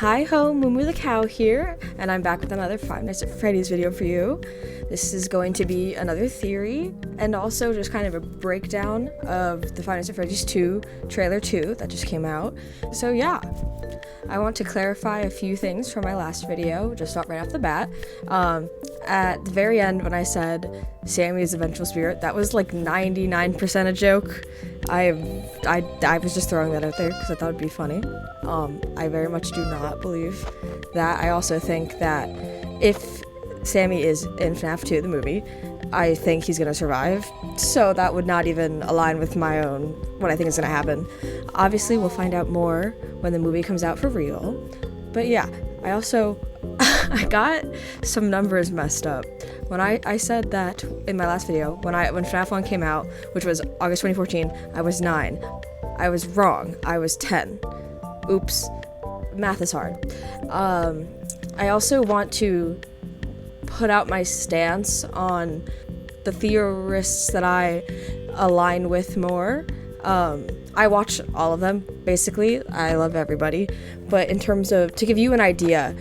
Hi ho, Moo the Cow here, and I'm back with another Five Nights at Freddy's video for you. This is going to be another theory, and also just kind of a breakdown of the Five Nights at Freddy's 2 trailer 2 that just came out. So yeah, I want to clarify a few things from my last video, just right off the bat. At the very end when I said Sammy's a vengeful spirit, that was like 99% a joke. I was just throwing that out there because I thought it'd be funny. I very much do not believe that. I also think that if Sammy is in FNaF 2, the movie, I think he's gonna survive. So that would not even align with my own, what I think is gonna happen. Obviously, we'll find out more when the movie comes out for real. But yeah, I also, I got some numbers messed up. When I said that in my last video, when FNaF 1 came out, which was August 2014, I was 9. I was wrong. I was 10. Oops. Math is hard. I also want to put out my stance on the theorists that I align with more. I watch all of them, basically. I love everybody. But in terms of, to give you an idea,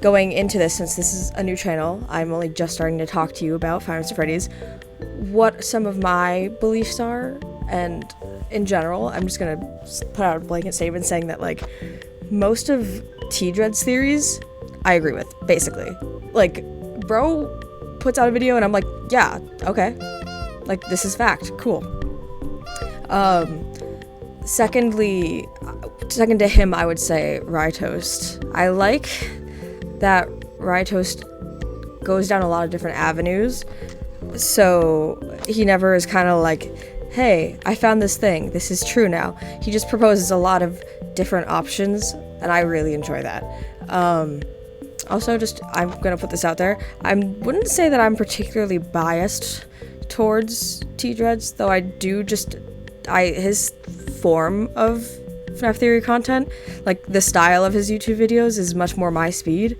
going into this, since this is a new channel, I'm only just starting to talk to you about Five Nights at Freddy's, what some of my beliefs are, and in general, I'm just gonna put out a blanket statement saying that, like, most of T-Dread's theories, I agree with, basically. Like, bro puts out a video and I'm like, yeah, okay. Like, this is fact, cool. Second to him, I would say Rytoast. I like that Rytoast goes down a lot of different avenues, so he never is kind of like, hey, I found this thing, this is true now. He just proposes a lot of different options, and I really enjoy that. Also, I'm gonna put this out there, I wouldn't say that I'm particularly biased towards T-Dreads, though I do his form of FNaF theory content, like the style of his YouTube videos, is much more my speed,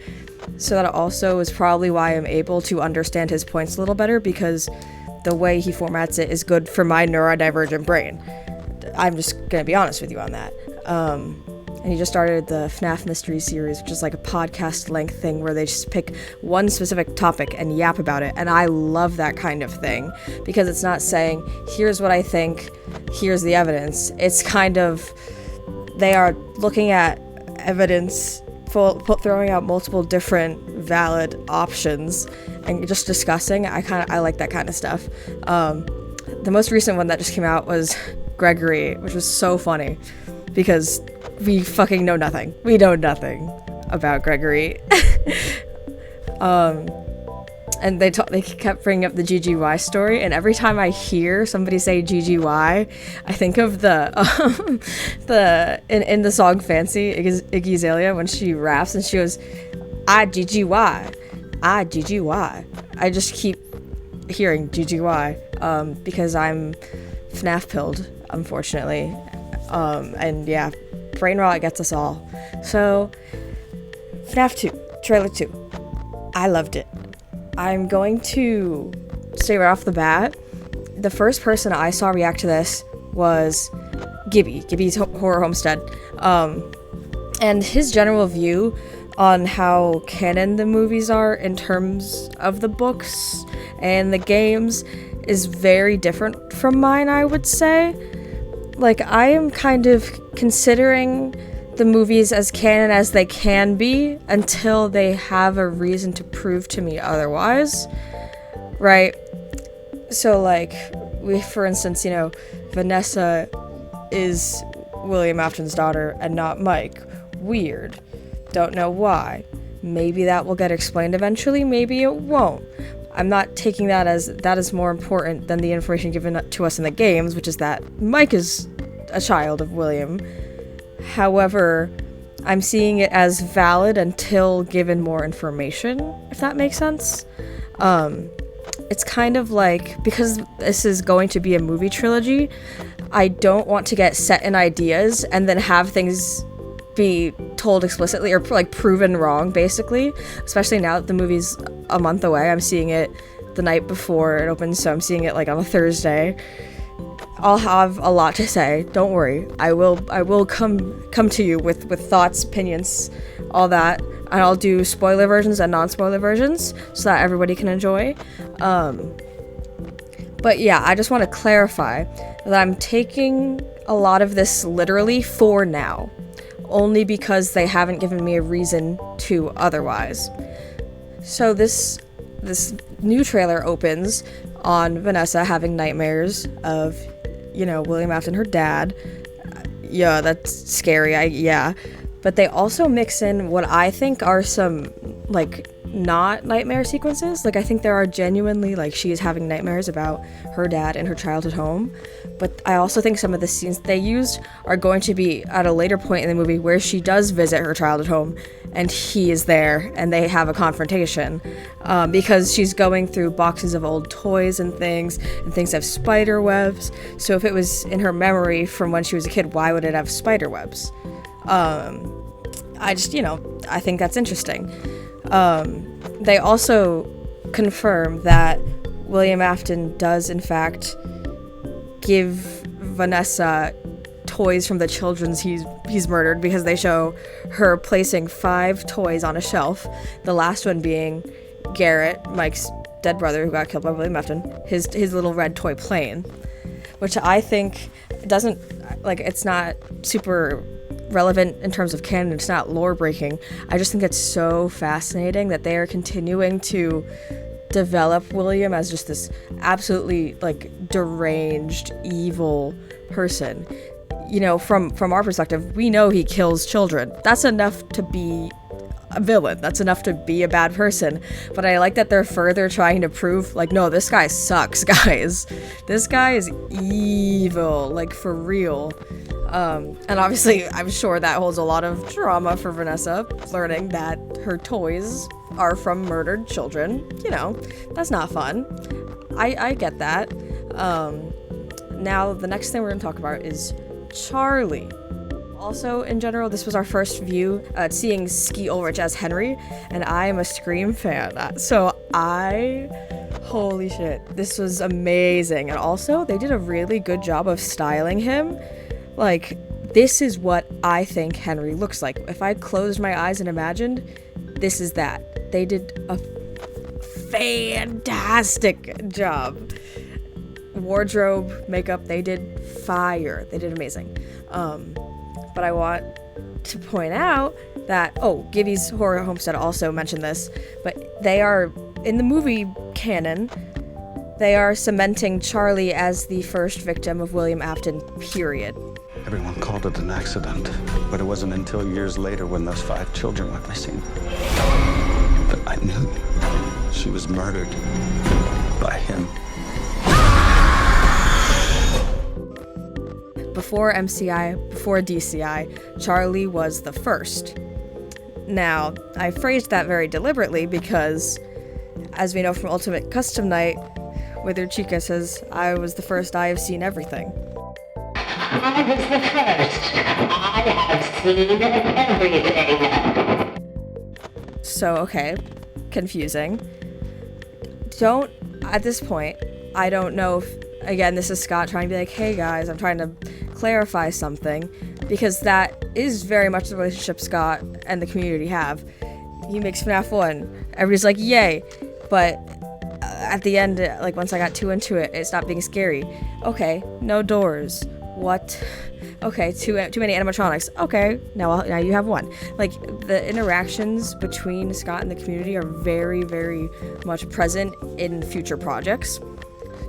so that also is probably why I'm able to understand his points a little better, because the way he formats it is good for my neurodivergent brain. I'm just gonna be honest with you on that. And he just started the FNaF Mystery Series, which is like a podcast length thing where they just pick one specific topic and yap about it, and I love that kind of thing, because it's not saying, here's what I think, here's the evidence. It's kind of, they are looking at evidence, throwing out multiple different valid options and just discussing. I like that kind of stuff. The most recent one that just came out was Gregory, which was so funny because we fucking know nothing. We know nothing about Gregory. And they kept bringing up the GGY story, and every time I hear somebody say GGY, I think of in the song Fancy, Iggy Azalea, when she raps and she goes, I GGY, I GGY. I just keep hearing GGY, because I'm FNaF pilled, unfortunately. And yeah, brain rot gets us all. So, FNaF 2, trailer 2. I loved it. I'm going to say right off the bat, the first person I saw react to this was Gibby's Horror Homestead. And his general view on how canon the movies are in terms of the books and the games is very different from mine, I would say. Like, I am kind of considering the movies as canon as they can be until they have a reason to prove to me otherwise, right? So, like, for instance, Vanessa is William Afton's daughter and not Mike. Weird. Don't know why. Maybe that will get explained eventually, maybe it won't. I'm not taking that as that is more important than the information given to us in the games, which is that Mike is a child of William. However, I'm seeing it as valid until given more information, if that makes sense. It's kind of like, because this is going to be a movie trilogy, I don't want to get set in ideas and then have things be told explicitly or like proven wrong, basically, especially now that the movie's a month away. I'm seeing it the night before it opens, so I'm seeing it like on a Thursday. I'll have a lot to say, don't worry. I will come to you with thoughts, opinions, all that, and I'll do spoiler versions and non-spoiler versions so that everybody can enjoy. But yeah, I just want to clarify that I'm taking a lot of this literally for now, only because they haven't given me a reason to otherwise. So this new trailer opens on Vanessa having nightmares of, William Afton, her dad. Yeah, that's scary. But they also mix in what I think are some, like, not nightmare sequences. Like, I think there are genuinely, like, she is having nightmares about her dad in her childhood home. But I also think some of the scenes they used are going to be at a later point in the movie where she does visit her childhood home and he is there and they have a confrontation. Because she's going through boxes of old toys and things have spider webs. So if it was in her memory from when she was a kid, why would it have spider webs? I think that's interesting. They also confirm that William Afton does in fact give Vanessa toys from the children's he's murdered, because they show her placing 5 toys on a shelf, the last one being Garrett, Mike's dead brother who got killed by William Afton, his little red toy plane, which I think doesn't, like, it's not super relevant in terms of canon, it's not lore breaking. I just think it's so fascinating that they are continuing to develop William as just this absolutely, like, deranged, evil person. From our perspective, we know he kills children. That's enough to be a villain. That's enough to be a bad person. But I like that they're further trying to prove, like, no, this guy sucks, guys. This guy is evil, like, for real. And obviously, I'm sure that holds a lot of drama for Vanessa, learning that her toys are from murdered children. That's not fun. I get that. Now, the next thing we're going to talk about is Charlie. Also, in general, this was our first view at seeing Skeet Ulrich as Henry, and I am a Scream fan. So holy shit, this was amazing. And also, they did a really good job of styling him. Like, this is what I think Henry looks like. If I closed my eyes and imagined, this is that. They did a fantastic job. Wardrobe, makeup, they did fire. They did amazing. But I want to point out that, Gibby's Horror Homestead also mentioned this, but they are, in the movie canon, they are cementing Charlie as the first victim of William Afton, period. Everyone called it an accident, but it wasn't until years later when those 5 children went missing that I knew she was murdered by him. Before MCI, before DCI, Charlie was the first. Now, I phrased that very deliberately because, as we know from Ultimate Custom Night, Withered Chica says, I was the first, I have seen everything. I was the first. I have seen everything. So, okay, confusing. At this point, I don't know if, again, this is Scott trying to be like, hey guys, I'm trying to clarify something, because that is very much the relationship Scott and the community have. He makes FNAF 1, everybody's like, yay, but at the end, like, once I got too into it, it stopped being scary. Okay, no doors. What? Okay, too many animatronics. Okay, now you have one. Like, the interactions between Scott and the community are very, very much present in future projects.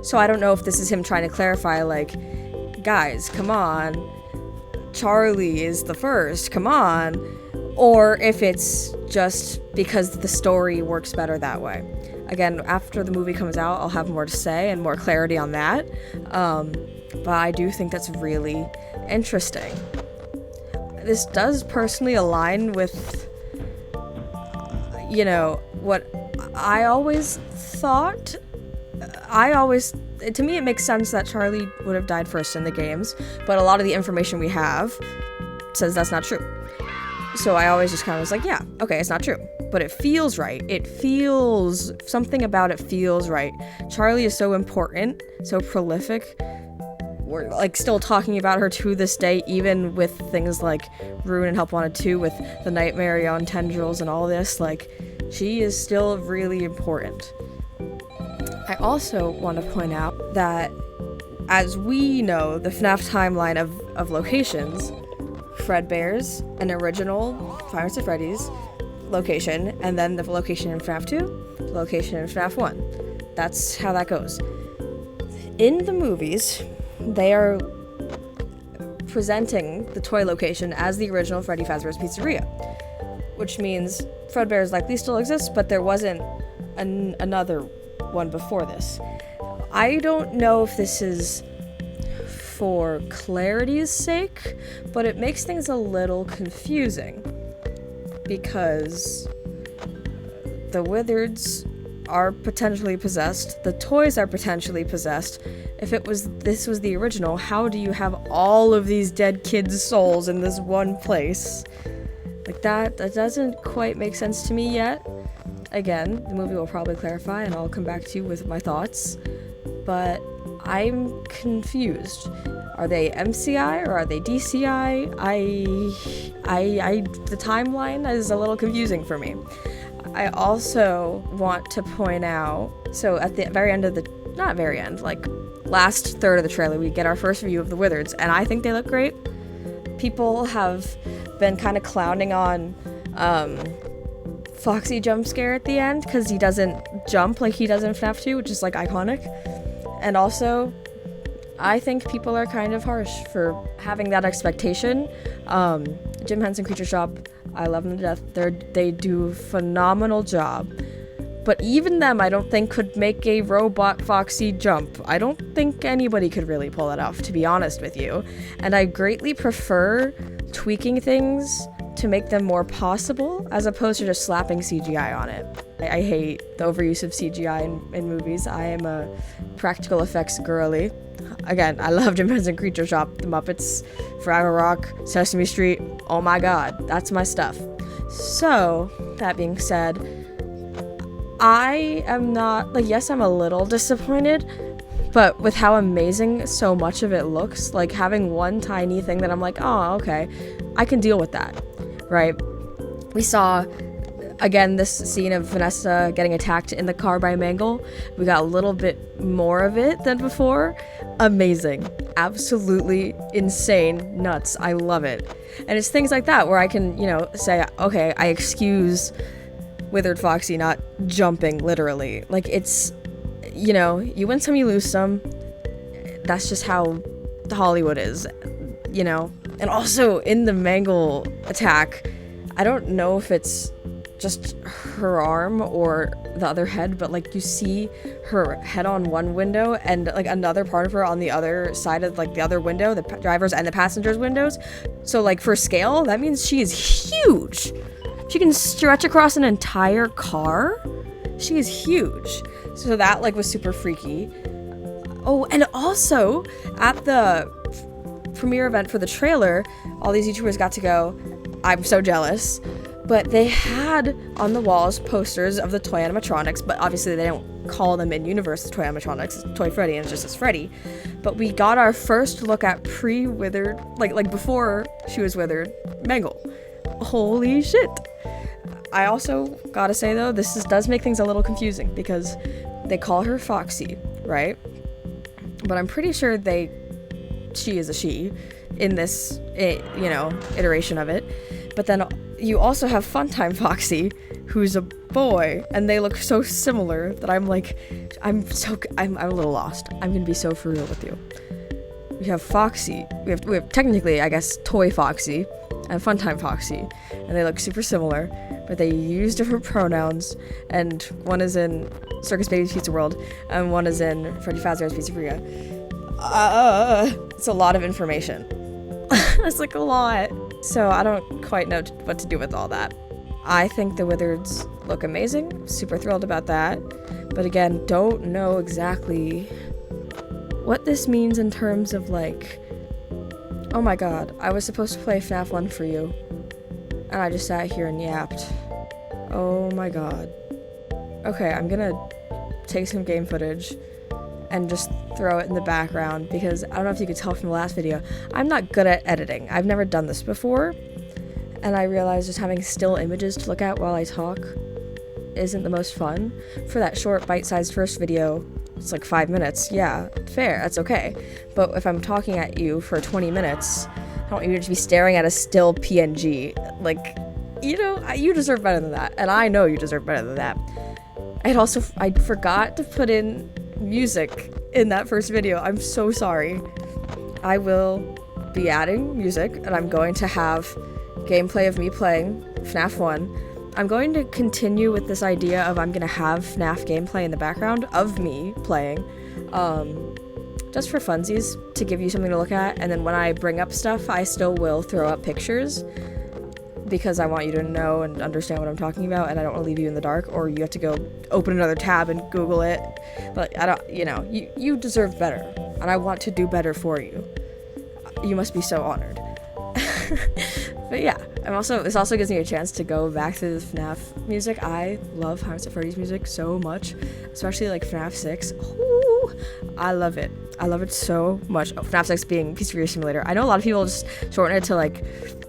So I don't know if this is him trying to clarify, like, guys, come on, Charlie is the first, come on, or if it's just because the story works better that way. Again, after the movie comes out, I'll have more to say and more clarity on that. But I do think that's really interesting. This does personally align with, what I always thought. To me, it makes sense that Charlie would have died first in the games, but a lot of the information we have says that's not true. So I always just kind of was like, yeah, okay, it's not true. But it feels right. Something about it feels right. Charlie is so important, so prolific, we're like still talking about her to this day, even with things like Rune and Help Wanted 2 with the Nightmare on Tendrils and all this. Like, she is still really important. I also want to point out that, as we know, the FNAF timeline of locations, Fredbear's an original Five Nights at Freddy's location, and then the location in FNAF 2, the location in FNAF 1. That's how that goes. In the movies, they are presenting the toy location as the original Freddy Fazbear's Pizzeria, which means Fredbear's likely still exists, but there wasn't another one before this. I don't know if this is for clarity's sake, but it makes things a little confusing because the Wizards are potentially possessed, the toys are potentially possessed. If this was the original, how do you have all of these dead kids' souls in this one place? Like, that doesn't quite make sense to me yet. Again, the movie will probably clarify, and I'll come back to you with my thoughts. But I'm confused. Are they MCI or are they DCI? The timeline is a little confusing for me. I also want to point out, so at the very end of not very end, like last third of the trailer, we get our first view of the Wizards, and I think they look great. People have been kind of clowning on Foxy jump scare at the end because he doesn't jump like he does in FNAF 2, which is like iconic. And also, I think people are kind of harsh for having that expectation. Jim Henson Creature Shop, I love them to death. They do a phenomenal job. But even them, I don't think could make a robot Foxy jump. I don't think anybody could really pull it off, to be honest with you. And I greatly prefer tweaking things to make them more possible, as opposed to just slapping CGI on it. I hate the overuse of CGI in movies. I am a practical effects girly. Again, I love Jim Henson Creature Shop, The Muppets, Fraggle Rock, Sesame Street. Oh my god, that's my stuff. So, that being said, I am not, like, yes, I'm a little disappointed, but with how amazing so much of it looks, like having one tiny thing that I'm like, oh, okay, I can deal with that, right? We saw, again, this scene of Vanessa getting attacked in the car by Mangle. We got a little bit more of it than before. Amazing. Absolutely insane. Nuts. I love it. And it's things like that where I can, say, okay, I excuse Withered Foxy not jumping, literally. Like, it's, you win some, you lose some. That's just how Hollywood is, And also, in the Mangle attack, I don't know if it's just her arm or the other head, but like you see her head on one window and like another part of her on the other side of like the other window, the driver's and the passenger's windows. So like for scale, that means she is huge. She can stretch across an entire car. She is huge. So that like was super freaky. Oh, and also at the premiere event for the trailer, all these YouTubers got to go. I'm so jealous. But they had on the walls posters of the toy animatronics, but obviously they don't call them in-universe the toy animatronics. It's Toy Freddy and it's just as Freddy. But we got our first look at pre-withered, like before she was withered, Mangle. Holy shit. I also gotta say though, this does make things a little confusing because they call her Foxy, right? But I'm pretty sure she is a she in this, iteration of it. But then you also have Funtime Foxy, who's a boy, and they look so similar that I'm a little lost. I'm gonna be so for real with you. We have Foxy. We have technically, I guess, Toy Foxy and Funtime Foxy, and they look super similar, but they use different pronouns. And one is in Circus Baby's Pizza World, and one is in Freddy Fazbear's Pizzeria. It's a lot of information. It's like a lot. So I don't quite know what to do with all that. I think the Wizards look amazing. Super thrilled about that. But again, don't know exactly what this means in terms of like, oh my god, I was supposed to play FNAF 1 for you, and I just sat here and yapped. Oh my god. Okay, I'm gonna take some game footage and just throw it in the background, because I don't know if you could tell from the last video, I'm not good at editing. I've never done this before, and I realized just having still images to look at while I talk isn't the most fun. For that short bite-sized first video, it's like 5 minutes, yeah, fair, that's okay. But if I'm talking at you for 20 minutes, I don't want you to just be staring at a still PNG. Like, you know, you deserve better than that, and I know you deserve better than that. I forgot to put in music in that first video. I'm so sorry. I will be adding music, and I'm going to have gameplay of me playing FNaF 1. I'm going to continue with this idea of I'm gonna have FNaF gameplay in the background of me playing, just for funsies, to give you something to look at, and then when I bring up stuff, I still will throw up pictures, because I want you to know and understand what I'm talking about, and I don't want to leave you in the dark, or you have to go open another tab and Google it. But I don't, you know, you deserve better, and I want to do better for you. You must be so honored. But yeah, this also gives me a chance to go back to the FNaF music. I love Five Nights at Freddy's music so much, especially like FNaF 6. Ooh, I love it. I love it so much. Oh, FNaF 6 being Pizzeria Simulator. I know a lot of people just shorten it to like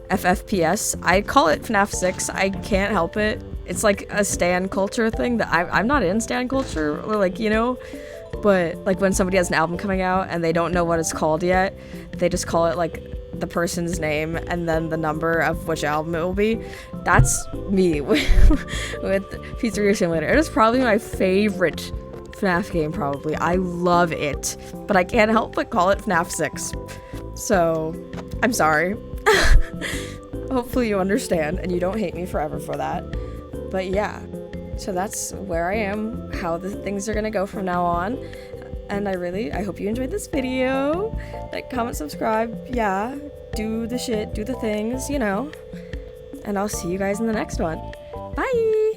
FFPS. I call it FNaF 6. I can't help it. It's like a stan culture thing that I'm not in stan culture, or like, you know, but like when somebody has an album coming out and they don't know what it's called yet, they just call it like the person's name and then the number of which album it will be. That's me with Pizzeria Simulator. It is probably my favorite FNaF game, probably. I love it, but I can't help but call it FNaF 6. So, I'm sorry. Hopefully you understand and you don't hate me forever for that. But yeah, so that's where I am, how the things are gonna go from now on. And I hope you enjoyed this video. Like, comment, subscribe, yeah, do the shit, do the things, you know. And I'll see you guys in the next one. Bye!